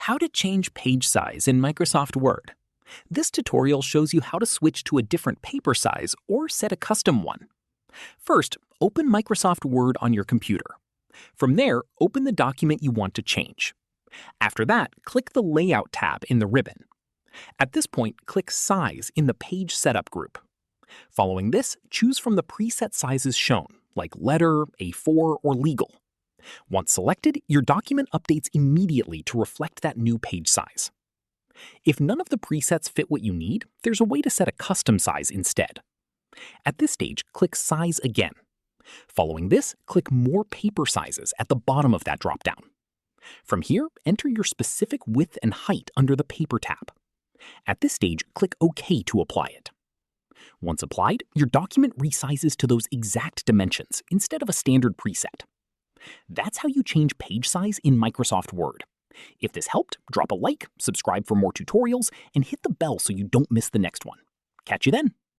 How to change page size in Microsoft Word. This tutorial shows you how to switch to a different paper size or set a custom one. First, open Microsoft Word on your computer. From there, open the document you want to change. After that, click the Layout tab in the ribbon. At this point, click Size in the Page Setup group. Following this, choose from the preset sizes shown, like Letter, A4, or Legal. Once selected, your document updates immediately to reflect that new page size. If none of the presets fit what you need, there's a way to set a custom size instead. At this stage, click Size again. Following this, click More Paper Sizes at the bottom of that dropdown. From here, enter your specific width and height under the Paper tab. At this stage, click OK to apply it. Once applied, your document resizes to those exact dimensions instead of a standard preset. That's how you change page size in Microsoft Word. If this helped, drop a like, subscribe for more tutorials, and hit the bell so you don't miss the next one. Catch you then!